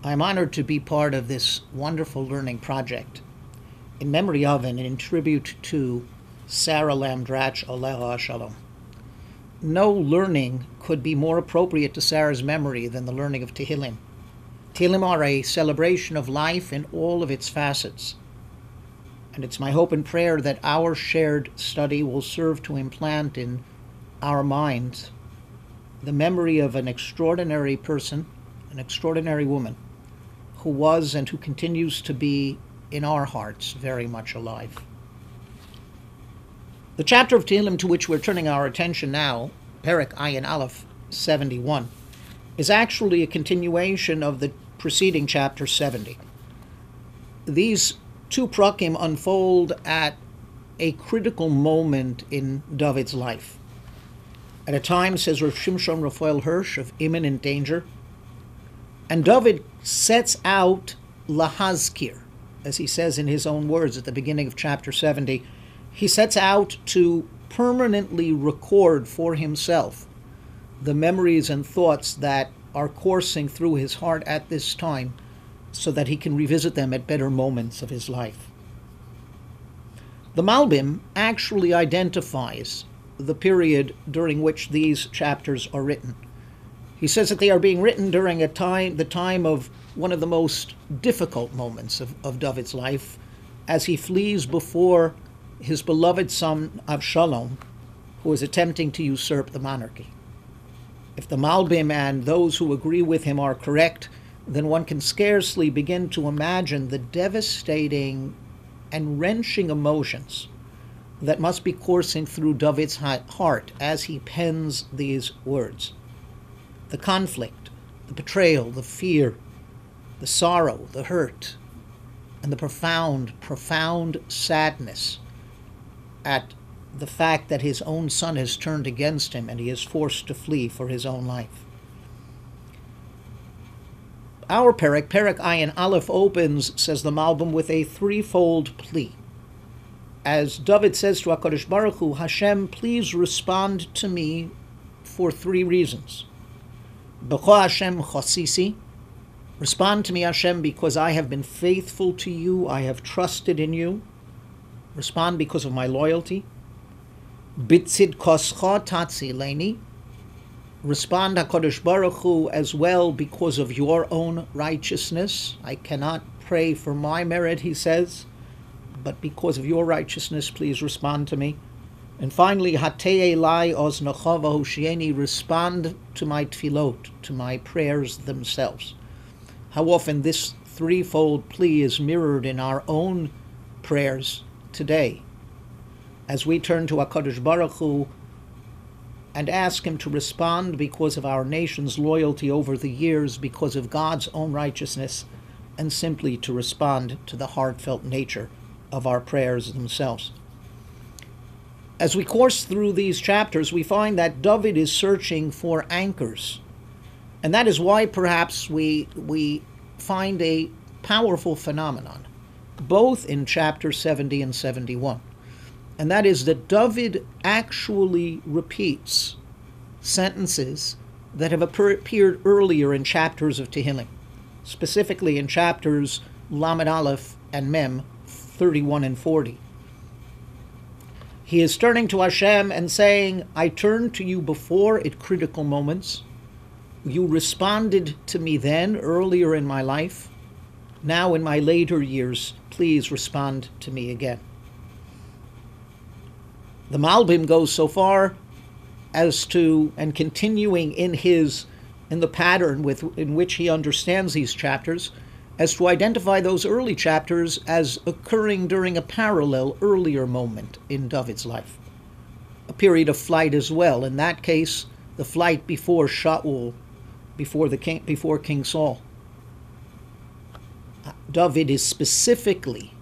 I'm honored to be part of this wonderful learning project in memory of and in tribute to Sara, Lamm, Dratch, Aleha Shalom. No learning could be more appropriate to Sara's memory than the learning of Tehillim. Tehillim are a celebration of life in all of its facets. And it's my hope and prayer that our shared study will serve to implant in our minds the memory of an extraordinary person, an extraordinary woman, who was and who continues to be in our hearts very much alive. The chapter of Tehillim to which we're turning our attention now, Perek Ayin Aleph 71, is actually a continuation of the preceding chapter 70. These two prakim unfold at a critical moment in David's life. At a time, says Rav Shimshon Raphael Hirsch, of imminent danger, and David sets out lahazkir, as he says in his own words at the beginning of chapter 70. He sets out to permanently record for himself the memories and thoughts that are coursing through his heart at this time, so that he can revisit them at better moments of his life. The Malbim actually identifies the period during which these chapters are written. He says that they are being written during the time of one of the most difficult moments of David's life, as he flees before his beloved son Avshalom, who is attempting to usurp the monarchy. If the Malbim and those who agree with him are correct, then one can scarcely begin to imagine the devastating and wrenching emotions that must be coursing through David's heart as he pens these words. The conflict, the betrayal, the fear, the sorrow, the hurt, and the profound, profound sadness at the fact that his own son has turned against him and he is forced to flee for his own life. Our Perek Ayin Aleph opens, says the Malbim, with a threefold plea. As David says to HaKadosh Baruch Hu, Hashem, please respond to me for three reasons. B'cho Hashem chasisi, respond to me, Hashem, because I have been faithful to you, I have trusted in you. Respond because of my loyalty. B'tzid koscha tatzileni, respond, HaKadosh Baruch Hu, as well because of your own righteousness. I cannot pray for my merit, he says, but because of your righteousness, please respond to me. And finally, Hatei Elai Oznacha V'Hoshieni, respond to my tefillot, to my prayers themselves. How often this threefold plea is mirrored in our own prayers today, as we turn to HaKadosh Baruch Hu and ask him to respond because of our nation's loyalty over the years, because of God's own righteousness, and simply to respond to the heartfelt nature of our prayers themselves. As we course through these chapters, we find that David is searching for anchors. And that is why perhaps we find a powerful phenomenon, both in chapter 70 and 71. And that is that David actually repeats sentences that have appeared earlier in chapters of Tehillim, specifically in chapters Lamed Aleph and Mem 31 and 40. He is turning to Hashem and saying, I turned to you before at critical moments. You responded to me then, earlier in my life. Now in my later years, please respond to me again. The Malbim goes so far as to, and continuing in the pattern in which he understands these chapters, as to identify those early chapters as occurring during a parallel earlier moment in David's life, a period of flight as well. In that case, the flight before Shaul, before King Saul. David is specifically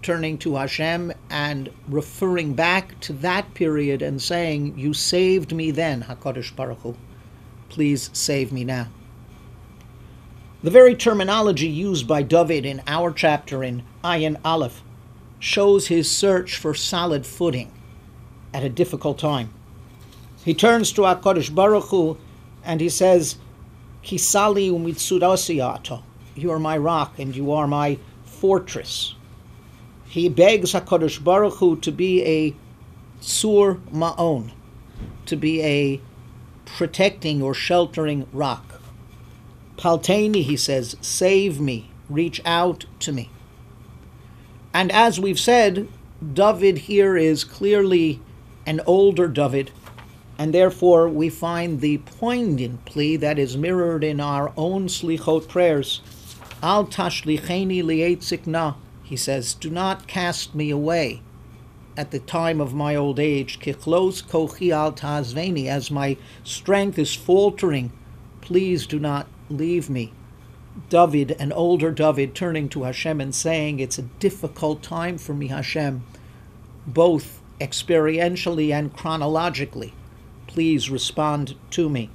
turning to Hashem and referring back to that period and saying, you saved me then, HaKadosh Baruch Hu. Please save me now. The very terminology used by David in our chapter in Ayin Aleph shows his search for solid footing at a difficult time. He turns to HaKadosh Baruch Hu and he says, Kisali umitzudasi ato. You are my rock, and you are my fortress. He begs HaKadosh Baruch Hu to be a sur ma'on, to be a protecting or sheltering rock. Palteini, he says, save me, reach out to me. And as we've said, David here is clearly an older David, and therefore we find the poignant plea that is mirrored in our own slichot prayers. Al tashlicheni li'et zikna, he says, do not cast me away at the time of my old age. Kichlos kochi al ta'azveni, as my strength is faltering, please do not leave me. David, an older David, turning to Hashem and saying, it's a difficult time for me, Hashem, both experientially and chronologically. Please respond to me.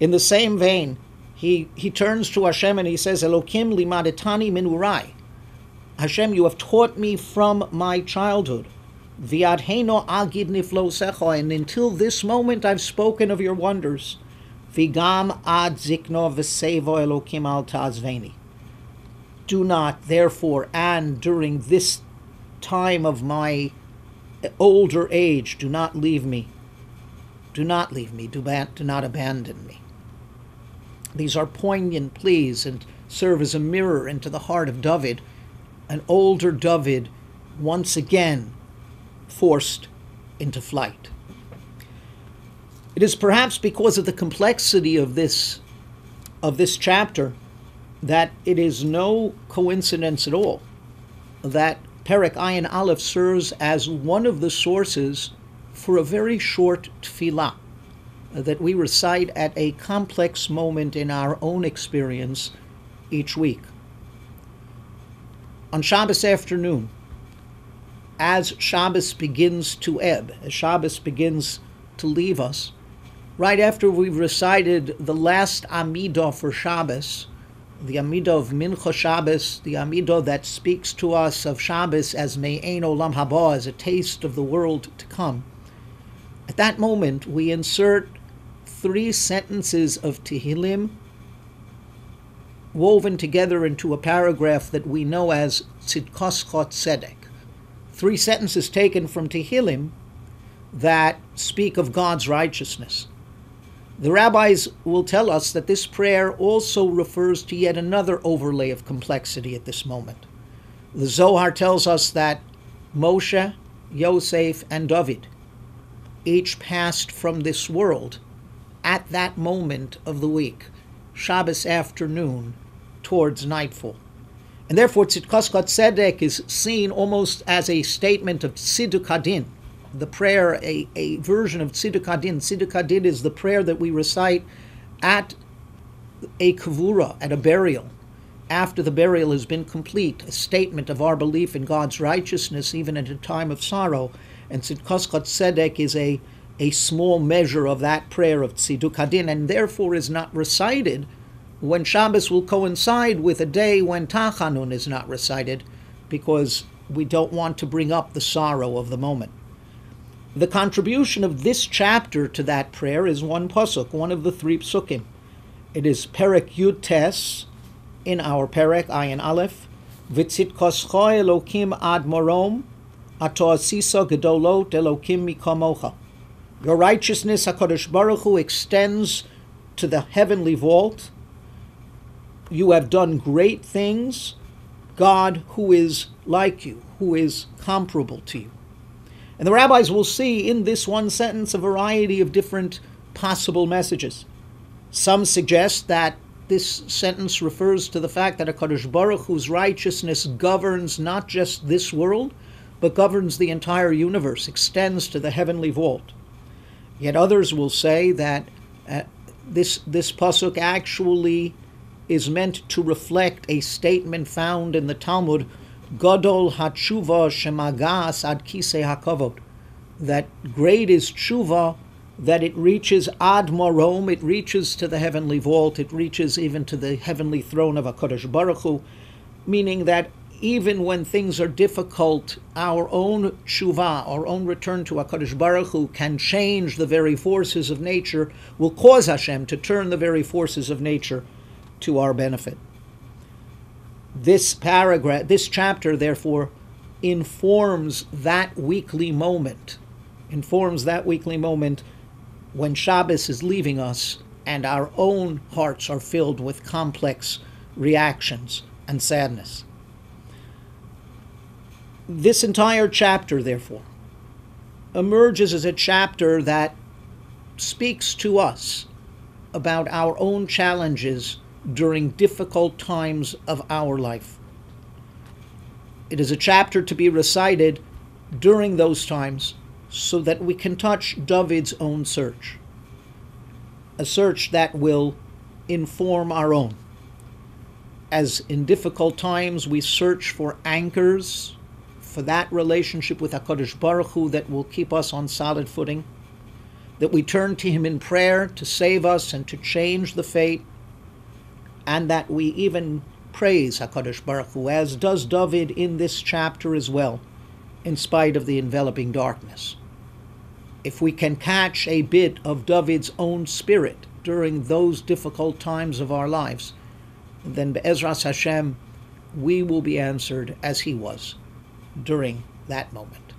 In the same vein, he turns to Hashem and he says, Elokim limadetani min urai. Hashem, you have taught me from my childhood. V'adheino agid niflosecha, and until this moment I've spoken of your wonders. V'gam ad zikno v'sevo Elokim al ta'azveni. Do not, therefore, and during this time of my older age, do not leave me. Do not leave me. Do not abandon me. These are poignant pleas and serve as a mirror into the heart of David, an older David, once again forced into flight. It is perhaps because of the complexity of this chapter that it is no coincidence at all that Perek Ayin Aleph serves as one of the sources for a very short tefillah that we recite at a complex moment in our own experience each week. On Shabbos afternoon, as Shabbos begins to ebb, as Shabbos begins to leave us, right after we've recited the last Amidah for Shabbos, the Amidah of Mincha Shabbos, the Amidah that speaks to us of Shabbos as Me'ein Olam Haba, as a taste of the world to come, at that moment we insert 3 sentences of Tehillim woven together into a paragraph that we know as Tzidkos Tzedek. 3 sentences taken from Tehillim that speak of God's righteousness. The rabbis will tell us that this prayer also refers to yet another overlay of complexity at this moment. The Zohar tells us that Moshe, Yosef, and David each passed from this world at that moment of the week, Shabbos afternoon, towards nightfall. And therefore Tzidkos Tzedek is seen almost as a statement of Tziduk Hadin, the prayer, a version of Tziduk Hadin. Tziduk Hadin is the prayer that we recite at a kavura, at a burial, after the burial has been complete, a statement of our belief in God's righteousness even at a time of sorrow. And Tzidkos Tzedek is a small measure of that prayer of Tziduk Hadin, and therefore is not recited when Shabbos will coincide with a day when Tachanun is not recited, because we don't want to bring up the sorrow of the moment. The contribution of this chapter to that prayer is one pasuk, one of the 3 psukim. It is Perek Yud Tes in our Perek Ayin Aleph, V'tzitkoscho Elokim ad morom, ato asisa gedolot Elokim mikamocha. Your righteousness, HaKadosh Baruch Hu, extends to the heavenly vault. You have done great things, God who is like you, who is comparable to you. And the rabbis will see in this one sentence a variety of different possible messages. Some suggest that this sentence refers to the fact that HaKadosh Baruch Hu's righteousness governs not just this world, but governs the entire universe, extends to the heavenly vault. Yet others will say that this pasuk actually is meant to reflect a statement found in the Talmud, Gadol hatshuva shemagas ad kisei hakavod, that great is tshuva, that it reaches ad morom, it reaches to the heavenly vault, it reaches even to the heavenly throne of HaKadosh Baruch Hu, meaning that even when things are difficult, our own tshuva, our own return to HaKadosh Baruch Hu, can change the very forces of nature, will cause Hashem to turn the very forces of nature to our benefit. This paragraph, this chapter, therefore, informs that weekly moment, when Shabbos is leaving us and our own hearts are filled with complex reactions and sadness. This entire chapter, therefore, emerges as a chapter that speaks to us about our own challenges during difficult times of our life. It is a chapter to be recited during those times so that we can touch David's own search, a search that will inform our own. As in difficult times we search for anchors, for that relationship with HaKadosh Baruch Hu that will keep us on solid footing, that we turn to Him in prayer to save us and to change the fate, and that we even praise HaKadosh Baruch Hu, as does David in this chapter as well, in spite of the enveloping darkness. If we can catch a bit of David's own spirit during those difficult times of our lives, then Be'ezras Hashem, we will be answered as he was during that moment.